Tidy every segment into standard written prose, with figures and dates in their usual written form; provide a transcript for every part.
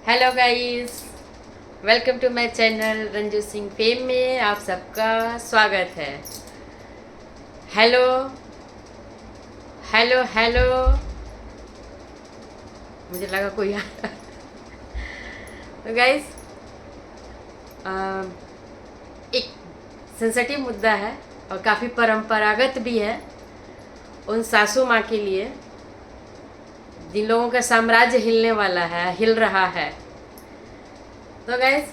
Hello guys, welcome to my channel Ranju Singh fame में आप सबका स्वागत है। हेलो हेलो हेलो, मुझे लगा कोई आ रहा। तो गाइस, एक सेंसिटिव मुद्दा है और काफ़ी परंपरागत भी है उन सासू माँ के लिए जिन लोगों का साम्राज्य हिलने वाला है, हिल रहा है। तो गाइस,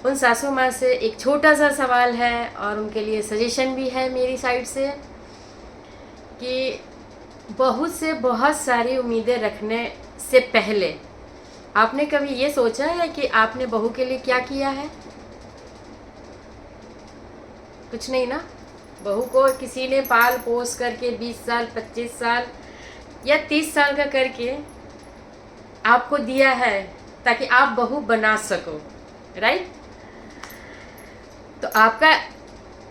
उन सासू माँ से एक छोटा सा सवाल है और उनके लिए सजेशन भी है मेरी साइड से कि बहू से बहुत सारी उम्मीदें रखने से पहले आपने कभी ये सोचा है कि आपने बहू के लिए क्या किया है? कुछ नहीं ना। बहू को किसी ने पाल पोस करके 20 साल 25 साल या 30 साल का करके आपको दिया है ताकि आप बहू बना सको, राइट? तो आपका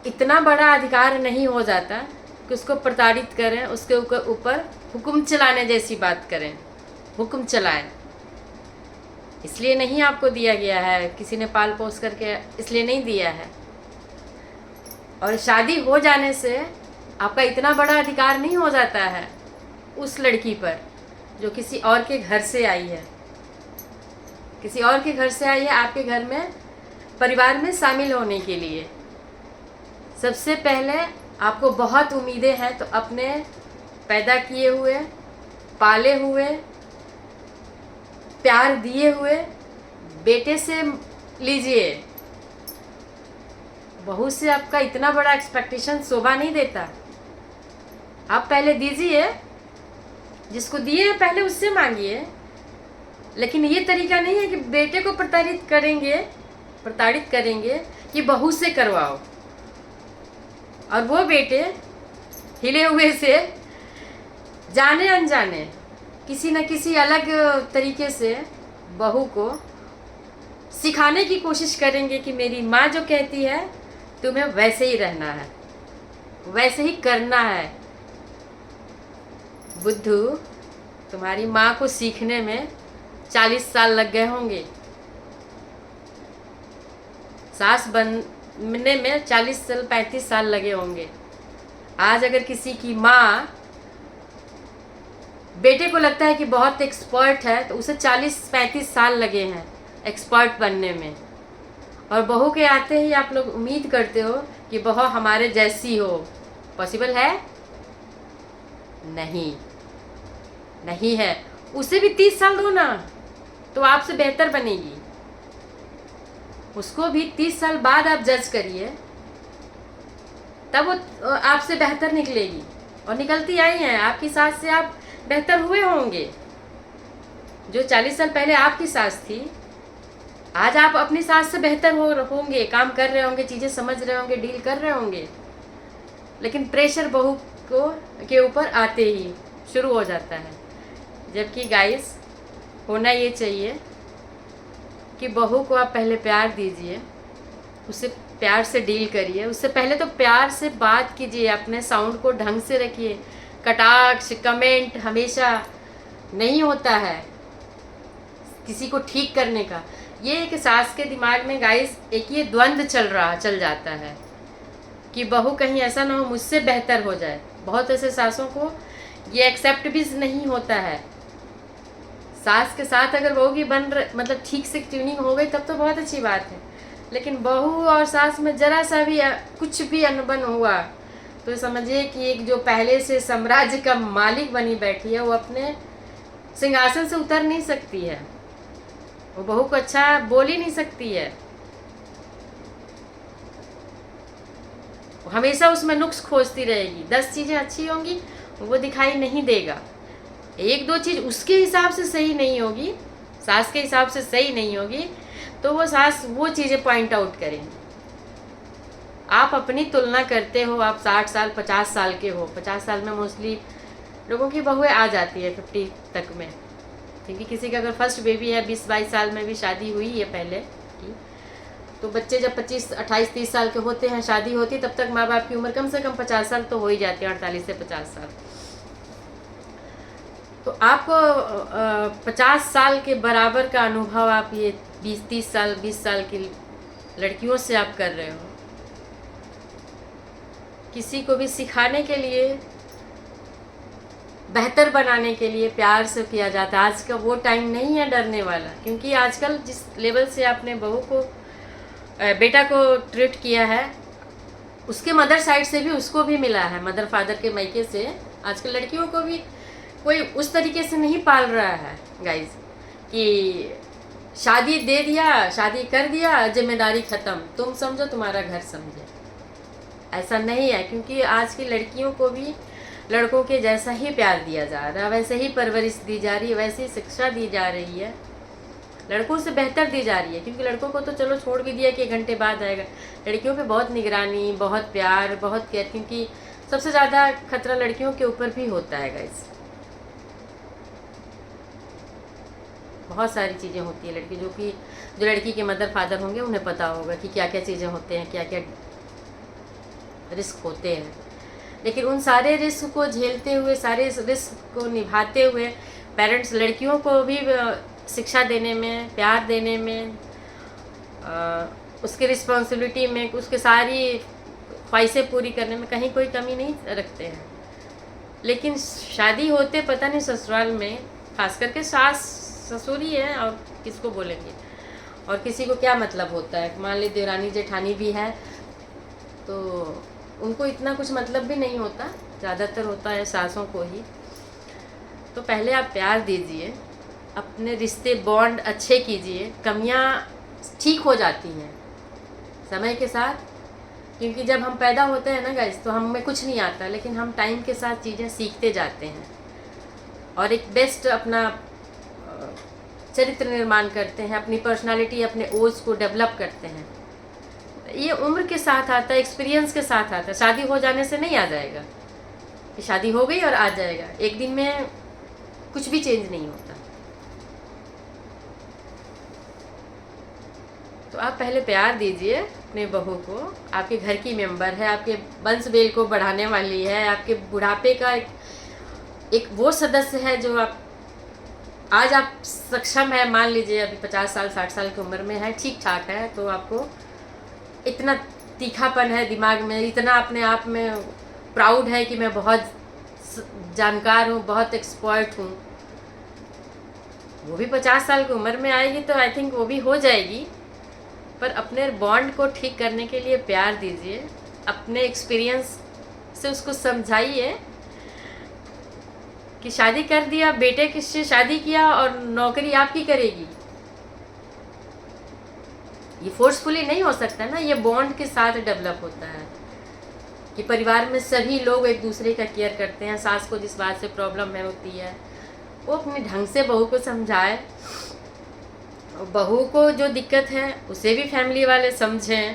इतना बड़ा अधिकार नहीं हो जाता कि उसको प्रताड़ित करें, उसके ऊपर हुक्म चलाने जैसी बात करें, हुक्म चलाएं। इसलिए नहीं आपको दिया गया है, किसी ने पाल पोस करके इसलिए नहीं दिया है। और शादी हो जाने से आपका इतना बड़ा अधिकार नहीं हो जाता है उस लड़की पर जो किसी और के घर से आई है, किसी और के घर से आई है आपके घर में परिवार में शामिल होने के लिए। सबसे पहले आपको बहुत उम्मीदें हैं, तो अपने पैदा किए हुए, पाले हुए, प्यार दिए हुए बेटे से लीजिए। बहू से आपका इतना बड़ा एक्सपेक्टेशन शोभा नहीं देता। आप पहले दीजिए, जिसको दिए पहले उससे मांगिए। लेकिन ये तरीका नहीं है कि बेटे को प्रताड़ित करेंगे कि बहू से करवाओ, और वो बेटे हिले हुए से जाने अनजाने किसी न किसी अलग तरीके से बहू को सिखाने की कोशिश करेंगे कि मेरी माँ जो कहती है तुम्हें वैसे ही रहना है, वैसे ही करना है। बुद्धू, तुम्हारी माँ को सीखने में 40 साल लग गए होंगे, सास बनने में 40 साल 35 साल लगे होंगे। आज अगर किसी की माँ बेटे को लगता है कि बहुत एक्सपर्ट है तो उसे 40-35 साल लगे हैं एक्सपर्ट बनने में, और बहू के आते ही आप लोग उम्मीद करते हो कि बहू हमारे जैसी हो। पॉसिबल है? नहीं, नहीं है। उसे भी 30 साल दो ना, तो आपसे बेहतर बनेगी। उसको भी 30 साल बाद आप जज करिए, तब वो आपसे बेहतर निकलेगी। और निकलती आई हैं। आपकी सास से आप बेहतर हुए होंगे। जो 40 साल पहले आपकी सास थी, आज आप अपनी सास से बेहतर होंगे, काम कर रहे होंगे, चीज़ें समझ रहे होंगे, डील कर रहे होंगे। लेकिन प्रेशर बहू के ऊपर आते ही शुरू हो जाता है। जबकि गाइस, होना ये चाहिए कि बहू को आप पहले प्यार दीजिए, उससे प्यार से डील करिए। उससे पहले तो प्यार से बात कीजिए, अपने साउंड को ढंग से रखिए। कटाक्ष कमेंट हमेशा नहीं होता है किसी को ठीक करने का। ये एक सास के दिमाग में गाइस एक ये द्वंद्व चल जाता है कि बहू कहीं ऐसा ना हो मुझसे बेहतर हो जाए। बहुत ऐसे सासों को ये एक्सेप्ट भी नहीं होता है। सास के साथ अगर बहू की मतलब ठीक से ट्यूनिंग हो गई तब तो बहुत अच्छी बात है। लेकिन बहू और सास में जरा सा भी कुछ भी अनबन हुआ तो समझिए कि एक जो पहले से साम्राज्य का मालिक बनी बैठी है वो अपने सिंहासन से उतर नहीं सकती है। वो बहू को अच्छा बोल ही नहीं सकती है। वो हमेशा उसमें नुक्स खोजती रहेगी। 10 चीज़ें अच्छी होंगी वो दिखाई नहीं देगा। एक दो चीज़ उसके हिसाब से सही नहीं होगी, सास के हिसाब से सही नहीं होगी, तो वो सास वो चीज़ें पॉइंट आउट करेंगी। आप अपनी तुलना करते हो, आप 60 साल 50 साल के हो। 50 साल में मोस्टली लोगों की बहुएं आ जाती है 50 तक में, क्योंकि किसी का अगर फर्स्ट बेबी है 20-22 साल में भी शादी हुई है पहले की, तो बच्चे जब 25-28-30 साल के होते हैं, शादी होती है, तब तक माँ बाप की उम्र कम से कम 50 साल तो हो ही जाती है, 48 से 50 साल। तो आपको 50 साल के बराबर का अनुभव आप ये 20 30 साल 20 साल की लड़कियों से आप कर रहे हो। किसी को भी सिखाने के लिए, बेहतर बनाने के लिए प्यार से किया जाता है। आज का वो टाइम नहीं है डरने वाला, क्योंकि आजकल जिस लेवल से आपने बहू को बेटा को ट्रीट किया है, उसके मदर साइड से भी उसको भी मिला है, मदर फादर के मायके से। आजकल लड़कियों को भी कोई उस तरीके से नहीं पाल रहा है गाइज, कि शादी दे दिया, शादी कर दिया, जिम्मेदारी ख़त्म, तुम समझो तुम्हारा घर समझे। ऐसा नहीं है, क्योंकि आज की लड़कियों को भी लड़कों के जैसा ही प्यार दिया जा रहा है, वैसे ही परवरिश दी जा रही है, वैसी शिक्षा दी जा रही है, लड़कों से बेहतर दी जा रही है। क्योंकि लड़कों को तो चलो छोड़ भी दिया कि 1 घंटे बाद आएगा, लड़कियों पे बहुत निगरानी, बहुत प्यार, बहुत केयर, क्योंकि सबसे ज़्यादा खतरा लड़कियों के ऊपर भी होता है गाइस। बहुत सारी चीज़ें होती है लड़की, जो लड़की के मदर फादर होंगे उन्हें पता होगा कि क्या क्या चीज़ें होते हैं, क्या क्या रिस्क होते हैं। लेकिन उन सारे रिस्क को झेलते हुए, सारे रिस्क को निभाते हुए पेरेंट्स लड़कियों को भी शिक्षा देने में, प्यार देने में, उसकी रिस्पॉन्सिबिलिटी में, उसके सारी ख्वाहिशें पूरी करने में कहीं कोई कमी नहीं रखते हैं। लेकिन शादी होते पता नहीं ससुराल में, खास करके सास ससुर ही है और किसको बोलेंगे, और किसी को क्या मतलब होता है। मान ली देवरानी जेठानी भी है तो उनको इतना कुछ मतलब भी नहीं होता, ज़्यादातर होता है सासों को ही। तो पहले आप प्यार दीजिए, अपने रिश्ते बॉन्ड अच्छे कीजिए, कमियां ठीक हो जाती हैं समय के साथ। क्योंकि जब हम पैदा होते हैं ना गाइस, तो हमें कुछ नहीं आता, लेकिन हम टाइम के साथ चीज़ें सीखते जाते हैं और एक बेस्ट अपना चरित्र निर्माण करते हैं, अपनी पर्सनालिटी, अपने ओज को डेवलप करते हैं। ये उम्र के साथ आता है, एक्सपीरियंस के साथ आता है। शादी हो जाने से नहीं आ जाएगा कि शादी हो गई और आ जाएगा, एक दिन में कुछ भी चेंज नहीं होता। तो आप पहले प्यार दीजिए अपने बहू को, आपके घर की मेंबर है, आपके वंश बेल को बढ़ाने वाली है, आपके बुढ़ापे का एक वो सदस्य है जो आज आप सक्षम है। मान लीजिए अभी 50 साल 60 साल की उम्र में है, ठीक ठाक है, तो आपको इतना तीखापन है दिमाग में, इतना अपने आप में प्राउड है कि मैं बहुत जानकार हूँ, बहुत एक्सपर्ट हूँ। वो भी 50 साल की उम्र में आएगी तो आई थिंक वो भी हो जाएगी। पर अपने बॉन्ड को ठीक करने के लिए प्यार दीजिए, अपने एक्सपीरियंस से उसको समझाइए कि शादी कर दिया, बेटे किससे शादी किया और नौकरी आपकी करेगी, ये फोर्सफुली नहीं हो सकता ना। ये बॉन्ड के साथ डेवलप होता है कि परिवार में सभी लोग एक दूसरे का केयर करते हैं। सास को जिस बात से प्रॉब्लम है होती है, वो अपने ढंग से बहू को समझाए, बहू को जो दिक्कत है उसे भी फैमिली वाले समझें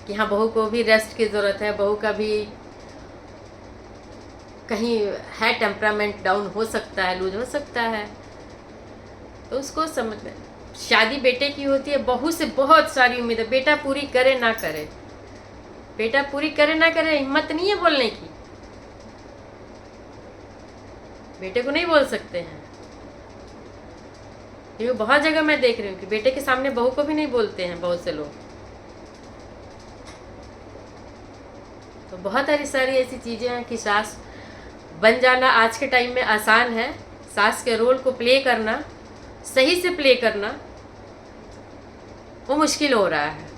कि हाँ बहू को भी रेस्ट की ज़रूरत है, बहू का भी कहीं है टेम्परामेंट डाउन हो सकता है, लूज हो सकता है, तो उसको समझ। शादी बेटे की होती है, बहू से बहुत सारी उम्मीद है, बेटा पूरी करे ना करे, बेटा पूरी करे ना करे, हिम्मत नहीं है बोलने की, बेटे को नहीं बोल सकते हैं। क्योंकि बहुत जगह मैं देख रही हूँ कि बेटे के सामने बहू को भी नहीं बोलते हैं बहुत से लोग। तो बहुत सारी ऐसी चीज़ें हैं कि सास बन जाना आज के टाइम में आसान है। सास के रोल को प्ले करना, सही से प्ले करना, वो मुश्किल हो रहा है।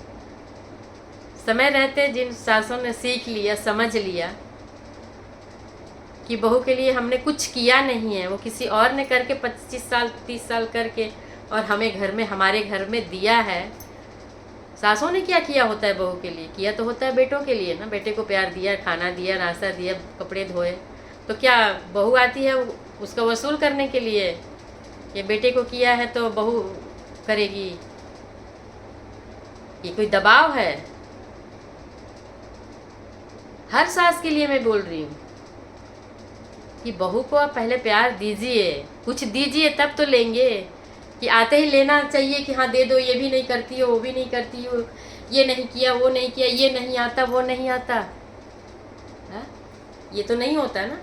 समय रहते जिन सासों ने सीख लिया, समझ लिया कि बहू के लिए हमने कुछ किया नहीं है, वो किसी और ने करके 25 साल 30 साल करके और हमें घर में, हमारे घर में दिया है। सासों ने क्या किया होता है बहू के लिए? किया तो होता है बेटों के लिए ना। बेटे को प्यार दिया, खाना दिया, नाश्ता दिया, कपड़े धोए। तो क्या बहू आती है उसका वसूल करने के लिए? ये बेटे को किया है तो बहू करेगी? ये कोई दबाव है? हर सास के लिए मैं बोल रही हूँ कि बहू को आप पहले प्यार दीजिए, कुछ दीजिए तब तो लेंगे। कि आते ही लेना चाहिए कि हाँ दे दो, ये भी नहीं करती हो, वो भी नहीं करती हो, ये नहीं किया, वो नहीं किया, ये नहीं आता, वो नहीं आता है? ये तो नहीं होता ना।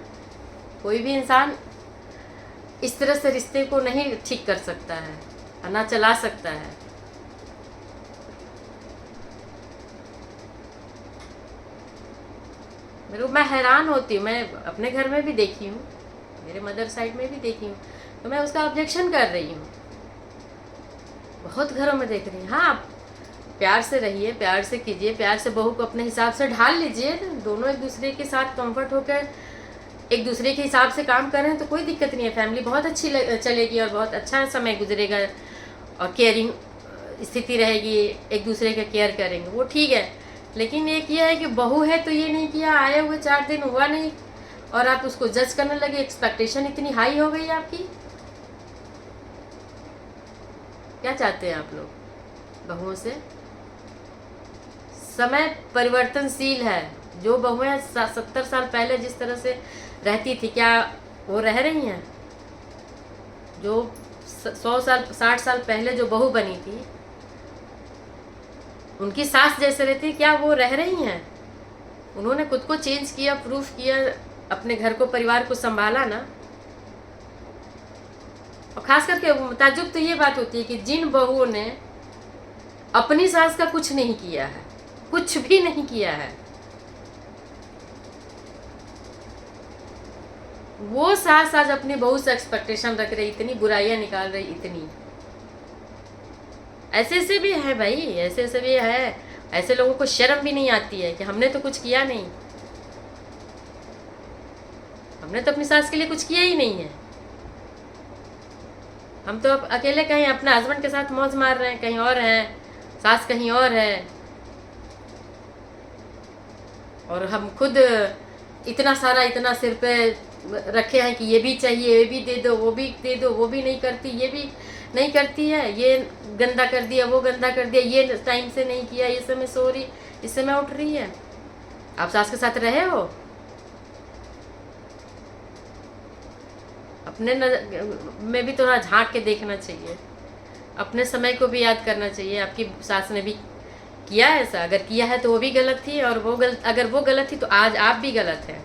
कोई भी इंसान इस तरह से रिश्ते को नहीं ठीक कर सकता है और ना चला सकता है। मैं हैरान होती हूँ, मैं अपने घर में भी देखी हूँ, मेरे मदर साइड में भी देखी हूँ, तो मैं उसका ऑब्जेक्शन कर रही हूँ। बहुत घरों में देख रही हूँ। हाँ, प्यार से रहिए, प्यार से कीजिए, प्यार से बहू को अपने हिसाब से ढाल लीजिए। दोनों एक दूसरे के साथ कंफर्ट होकर एक दूसरे के हिसाब से काम कर रहे हैं तो कोई दिक्कत नहीं है। फैमिली बहुत अच्छी चलेगी और बहुत अच्छा समय गुजरेगा और केयरिंग स्थिति रहेगी, एक दूसरे का केयर करेंगे, वो ठीक है। लेकिन एक ये है कि बहू है तो ये नहीं किया, आए हुए 4 दिन हुआ नहीं और आप उसको जज करने लगे। एक्सपेक्टेशन इतनी हाई हो गई आपकी। क्या चाहते हैं आप लोग बहुओं से? समय परिवर्तनशील है। जो बहुएं 70 साल पहले जिस तरह से रहती थी, क्या वो रह रही हैं? जो 100 साल 60 साल पहले जो बहू बनी थी, उनकी सास जैसे रहती, क्या वो रह रही हैं? उन्होंने खुद को चेंज किया, प्रूफ किया, अपने घर को, परिवार को संभाला ना। और खास करके ताज्जुब तो ये बात होती है कि जिन बहुओं ने अपनी सास का कुछ नहीं किया है, कुछ भी नहीं किया है, वो सास आज अपनी बहू से एक्सपेक्टेशन रख रही, इतनी बुराइयां निकाल रही, इतनी। ऐसे ऐसे भी है भाई, ऐसे ऐसे भी है। ऐसे लोगों को शर्म भी नहीं आती है कि हमने तो कुछ किया नहीं, हमने तो अपनी सास के लिए कुछ किया ही नहीं है। हम तो अकेले कहीं अपने हस्बैंड के साथ मौज मार रहे हैं, कहीं और हैं, सास कहीं और है, और हम खुद इतना सारा इतना सिर पे रखे हैं कि ये भी चाहिए, ये भी दे दो, वो भी दे दो, वो भी नहीं करती, ये भी नहीं करती है, ये गंदा कर दिया, वो गंदा कर दिया, ये टाइम से नहीं किया, ये समय सो रही, इस समय उठ रही है। आप सास के साथ रहे हो? अपने में भी थोड़ा झांक के देखना चाहिए, अपने समय को भी याद करना चाहिए। आपकी सास ने भी किया ऐसा? अगर किया है तो वो भी गलत थी, और वो गलत, अगर वो गलत थी तो आज आप भी गलत हैं।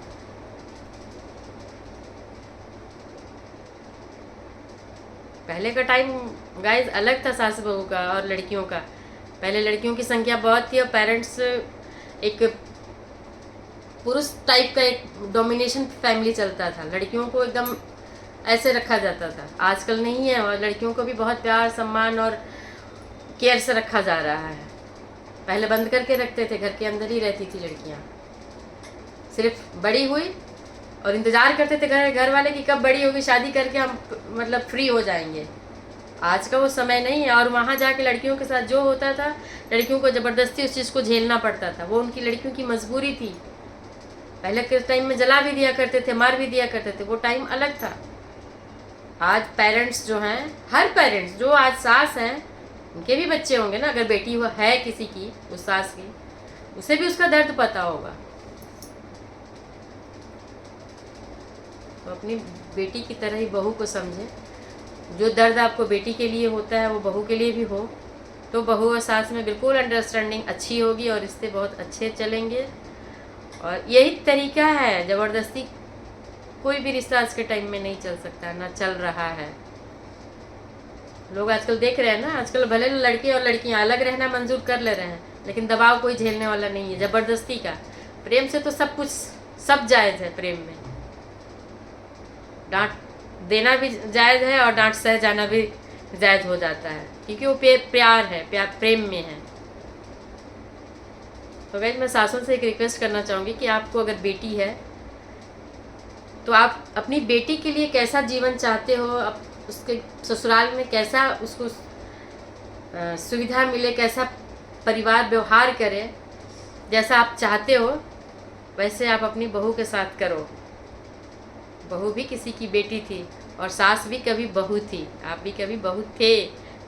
पहले का टाइम गाइस अलग था सास बहू का और लड़कियों का। पहले लड़कियों की संख्या बहुत थी और पेरेंट्स एक पुरुष टाइप का एक डोमिनेशन फैमिली चलता था, लड़कियों को एकदम ऐसे रखा जाता था। आजकल नहीं है, और लड़कियों को भी बहुत प्यार, सम्मान और केयर से रखा जा रहा है। पहले बंद करके रखते थे, घर के अंदर ही रहती थी लड़कियां, सिर्फ बड़ी हुई और इंतज़ार करते थे घर वाले कि कब बड़ी होगी, शादी करके हम मतलब फ्री हो जाएंगे। आज का वो समय नहीं है। और वहाँ जाके लड़कियों के साथ जो होता था, लड़कियों को ज़बरदस्ती उस चीज़ को झेलना पड़ता था, वो उनकी लड़कियों की मजबूरी थी। पहले के टाइम में जला भी दिया करते थे, मार भी दिया करते थे, वो टाइम अलग था। आज पेरेंट्स जो हैं, हर पेरेंट्स जो आज सास हैं, उनके भी बच्चे होंगे ना, अगर बेटी हुआ है किसी की, उस सास की, उसे भी उसका दर्द पता होगा। तो अपनी बेटी की तरह ही बहू को समझें। जो दर्द आपको बेटी के लिए होता है वो बहू के लिए भी हो, तो बहू और सास में बिल्कुल अंडरस्टैंडिंग अच्छी होगी और रिश्ते बहुत अच्छे चलेंगे। और यही तरीका है, ज़बरदस्ती कोई भी रिश्ता आज के टाइम में नहीं चल सकता, ना चल रहा है। लोग आजकल देख रहे हैं ना, आजकल भले लड़के और लड़कियां अलग रहना मंजूर कर ले रहे हैं, लेकिन दबाव कोई झेलने वाला नहीं है ज़बरदस्ती का। प्रेम से तो सब कुछ, सब जायज़ है प्रेम में। डांट देना भी जायज़ है और डांट सह जाना भी जायज़ हो जाता है, क्योंकि वो प्यार है, प्रेम में है। तो गाइस, मैं सासों से एक रिक्वेस्ट करना चाहूँगी कि आपको अगर बेटी है तो आप अपनी बेटी के लिए कैसा जीवन चाहते हो, आप उसके ससुराल में कैसा उसको सुविधा मिले, कैसा परिवार व्यवहार करे, जैसा आप चाहते हो वैसे आप अपनी बहू के साथ करो। बहू भी किसी की बेटी थी और सास भी कभी बहू थी, आप भी कभी बहू थे।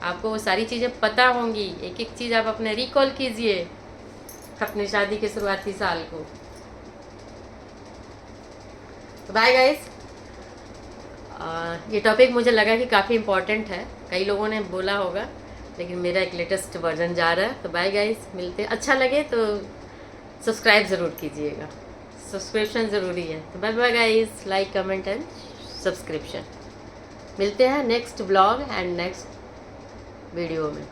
आपको वो सारी चीज़ें पता होंगी। एक एक चीज़ आप अपने रिकॉल कीजिए अपने शादी के शुरुआती साल को। बाय गाइस, ये टॉपिक मुझे लगा कि काफ़ी इम्पोर्टेंट है, कई लोगों ने बोला होगा, लेकिन मेरा एक लेटेस्ट वर्जन जा रहा है। तो बाय गाइस, मिलते हैं। अच्छा लगे तो सब्सक्राइब ज़रूर कीजिएगा, सब्सक्रिप्शन ज़रूरी है। तो bye bye guys, like comment and subscription. मिलते हैं next blog and next video में।